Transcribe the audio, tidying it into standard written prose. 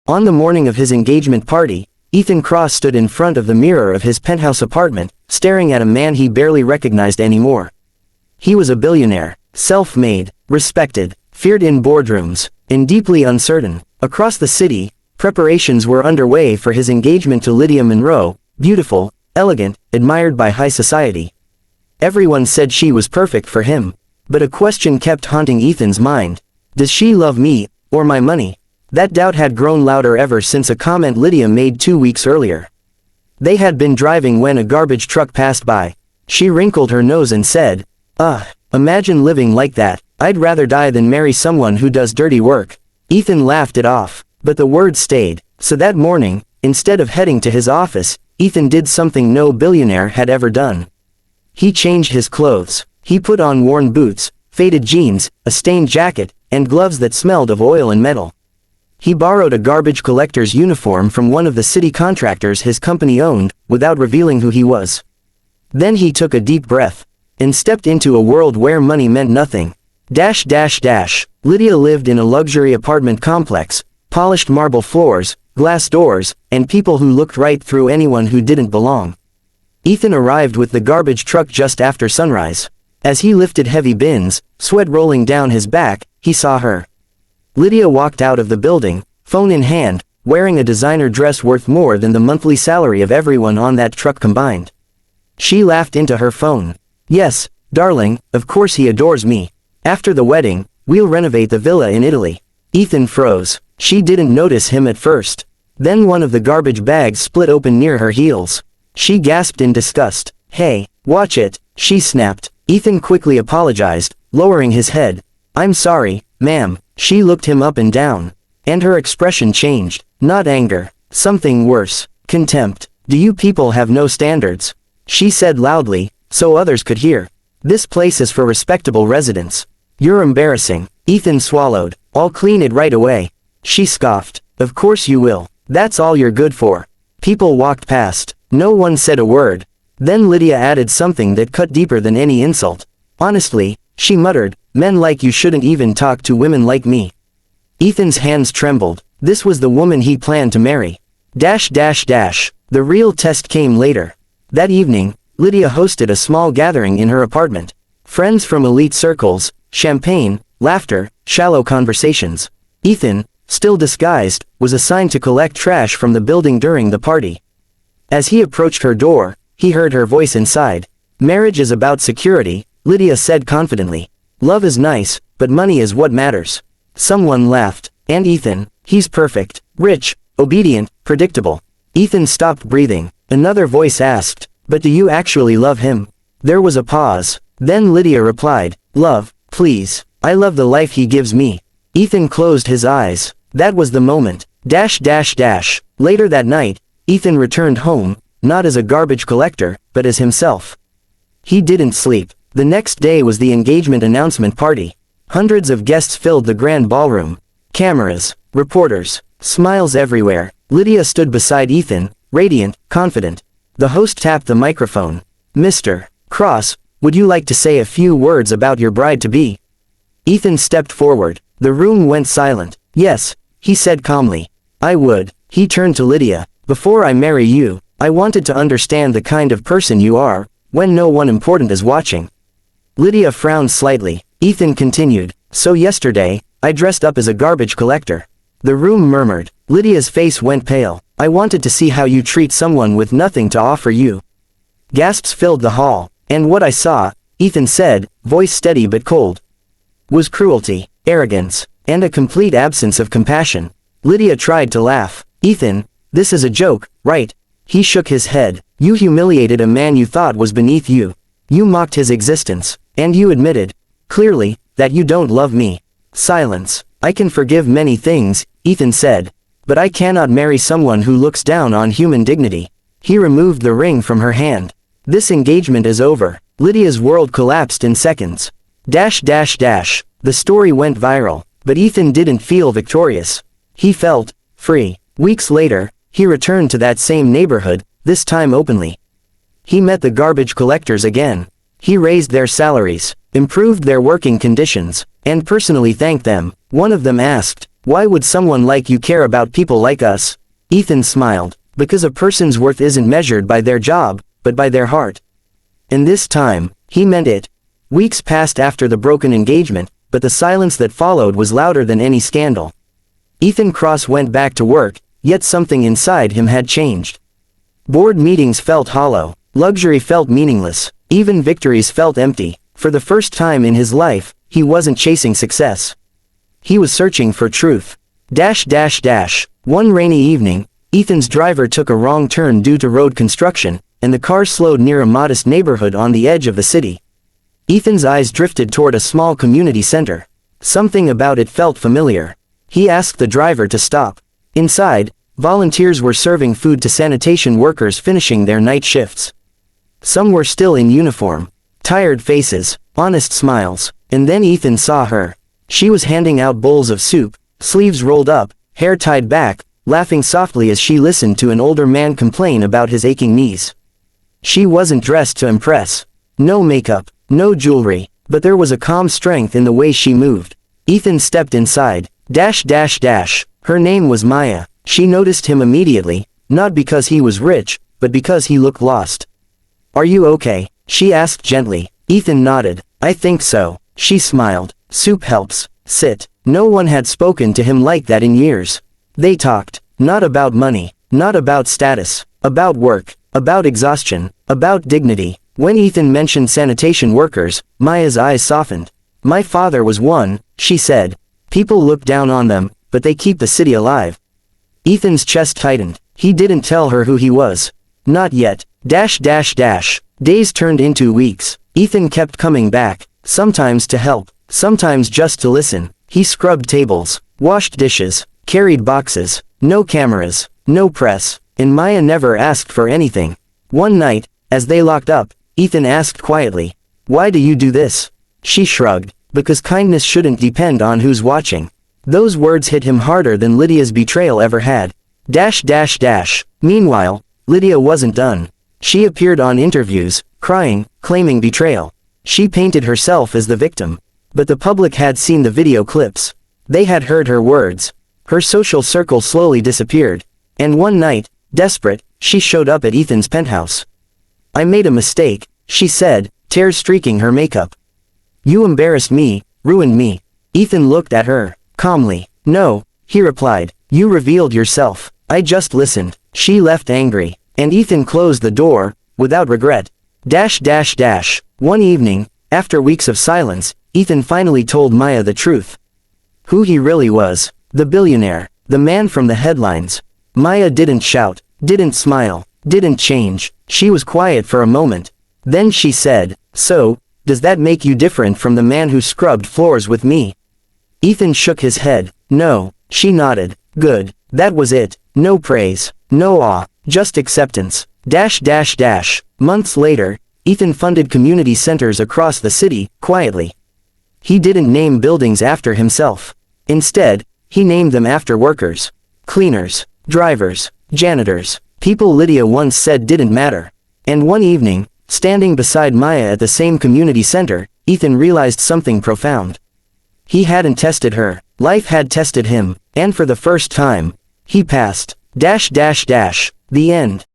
On the morning of his engagement party, Ethan Cross stood in front of the mirror of his penthouse apartment, staring at a man he barely recognized anymore. He was a billionaire, self-made, respected, feared in boardrooms, and deeply uncertain. Across the city, preparations were underway for his engagement to Lydia Monroe, beautiful, elegant, admired by high society. Everyone said she was perfect for him, but a question kept haunting Ethan's mind. Does she love me, or my money? That doubt had grown louder ever since a comment Lydia made 2 weeks earlier. They had been driving when a garbage truck passed by. She wrinkled her nose and said, "Ugh, imagine living like that. I'd rather die than marry someone who does dirty work." Ethan laughed it off, but the words stayed. So that morning, instead of heading to his office, Ethan did something no billionaire had ever done. He changed his clothes. He put on worn boots, faded jeans, a stained jacket, and gloves that smelled of oil and metal. He borrowed a garbage collector's uniform from one of the city contractors his company owned, without revealing who he was. Then he took a deep breath, and stepped into a world where money meant nothing. Lydia lived in a luxury apartment complex, polished marble floors, glass doors, and people who looked right through anyone who didn't belong. Ethan arrived with the garbage truck just after sunrise. As he lifted heavy bins, sweat rolling down his back, he saw her. Lydia walked out of the building, phone in hand, wearing a designer dress worth more than the monthly salary of everyone on that truck combined. She laughed into her phone. "Yes, darling, of course he adores me. After the wedding, we'll renovate the villa in Italy." Ethan froze. She didn't notice him at first. Then one of the garbage bags split open near her heels. She gasped in disgust. "Hey, watch it," she snapped. Ethan quickly apologized, lowering his head. "I'm sorry, ma'am." She looked him up and down, and her expression changed. Not anger, something worse. Contempt. "Do you people have no standards?" she said loudly, so others could hear. "This place is for respectable residents." "You're embarrassing." Ethan swallowed. "I'll clean it right away." She scoffed. "Of course you will. That's all you're good for." People walked past. No one said a word. Then Lydia added something that cut deeper than any insult. "Honestly," she muttered, "men like you shouldn't even talk to women like me." Ethan's hands trembled. This was the woman he planned to marry. The real test came later. That evening, Lydia hosted a small gathering in her apartment. Friends from elite circles, champagne, laughter, shallow conversations. Ethan, still disguised, was assigned to collect trash from the building during the party. As he approached her door, he heard her voice inside. "Marriage is about security," Lydia said confidently. "Love is nice, but money is what matters." Someone laughed. "And Ethan, he's perfect, rich, obedient, predictable." Ethan stopped breathing. Another voice asked, "But do you actually love him?" There was a pause. Then Lydia replied, "Love, please. I love the life he gives me." Ethan closed his eyes. That was the moment. Later that night, Ethan returned home, not as a garbage collector, but as himself. He didn't sleep. The next day was the engagement announcement party. Hundreds of guests filled the grand ballroom. Cameras, reporters, smiles everywhere. Lydia stood beside Ethan, radiant, confident. The host tapped the microphone. "Mr. Cross, would you like to say a few words about your bride-to-be?" Ethan stepped forward. The room went silent. "Yes," he said calmly. "I would." He turned to Lydia. "Before I marry you, I wanted to understand the kind of person you are, when no one important is watching." Lydia frowned slightly. Ethan continued, "So yesterday, I dressed up as a garbage collector." The room murmured. Lydia's face went pale. "I wanted to see how you treat someone with nothing to offer you." Gasps filled the hall. "And what I saw," Ethan said, voice steady but cold, "was cruelty, arrogance, and a complete absence of compassion." Lydia tried to laugh. "Ethan, this is a joke, right?" He shook his head. "You humiliated a man you thought was beneath you. You mocked his existence, and you admitted, clearly, that you don't love me." Silence. "I can forgive many things," Ethan said, "but I cannot marry someone who looks down on human dignity." He removed the ring from her hand. "This engagement is over." Lydia's world collapsed in seconds. The story went viral, but Ethan didn't feel victorious. He felt free. Weeks later, he returned to that same neighborhood, this time openly. He met the garbage collectors again. He raised their salaries, improved their working conditions, and personally thanked them. One of them asked, Why would someone like you care about people like us? Ethan smiled. Because a person's worth isn't measured by their job, but by their heart. And this time, he meant it. Weeks passed after the broken engagement, but the silence that followed was louder than any scandal. Ethan Cross went back to work, yet something inside him had changed. Board meetings felt hollow. Luxury felt meaningless. Even victories felt empty. For the first time in his life, he wasn't chasing success. He was searching for truth. One rainy evening, Ethan's driver took a wrong turn due to road construction, and the car slowed near a modest neighborhood on the edge of the city. Ethan's eyes drifted toward a small community center. Something about it felt familiar. He asked the driver to stop. Inside, volunteers were serving food to sanitation workers finishing their night shifts. Some were still in uniform. Tired faces, honest smiles, and then Ethan saw her. She was handing out bowls of soup, sleeves rolled up, hair tied back, laughing softly as she listened to an older man complain about his aching knees. She wasn't dressed to impress. No makeup, no jewelry, but there was a calm strength in the way she moved. Ethan stepped inside. Her name was Maya. She noticed him immediately, not because he was rich, but because he looked lost. "Are you okay?" she asked gently. Ethan nodded. "I think so." She smiled. "Soup helps. Sit." No one had spoken to him like that in years. They talked, not about money, not about status, about work, about exhaustion, about dignity. When Ethan mentioned sanitation workers, Maya's eyes softened. "My father was one," she said. "People look down on them, but they keep the city alive." Ethan's chest tightened. He didn't tell her who he was. Not yet. Days turned into weeks. Ethan kept coming back, sometimes to help, sometimes just to listen. He scrubbed tables, washed dishes, carried boxes. No cameras, no press, and Maya never asked for anything. One night, as they locked up, Ethan asked quietly, "Why do you do this?" She shrugged. "Because kindness shouldn't depend on who's watching." Those words hit him harder than Lydia's betrayal ever had. Meanwhile, Lydia wasn't done. She appeared on interviews, crying, claiming betrayal. She painted herself as the victim. But the public had seen the video clips. They had heard her words. Her social circle slowly disappeared. And one night, desperate, she showed up at Ethan's penthouse. "I made a mistake," she said, tears streaking her makeup. "You embarrassed me, ruined me." Ethan looked at her, calmly. "No," he replied. "You revealed yourself. I just listened." She left angry, and Ethan closed the door, without regret. One evening, after weeks of silence, Ethan finally told Maya the truth. Who he really was. The billionaire. The man from the headlines. Maya didn't shout, didn't smile, didn't change. She was quiet for a moment. Then she said, "So, does that make you different from the man who scrubbed floors with me?" Ethan shook his head. "No." She nodded. "Good. That was it. No praise. No awe. Just acceptance." Months later, Ethan funded community centers across the city, quietly. He didn't name buildings after himself. Instead, he named them after workers. Cleaners, drivers, janitors, people Lydia once said didn't matter. And one evening, standing beside Maya at the same community center, Ethan realized something profound. He hadn't tested her. Life had tested him, and for the first time, he passed. The end.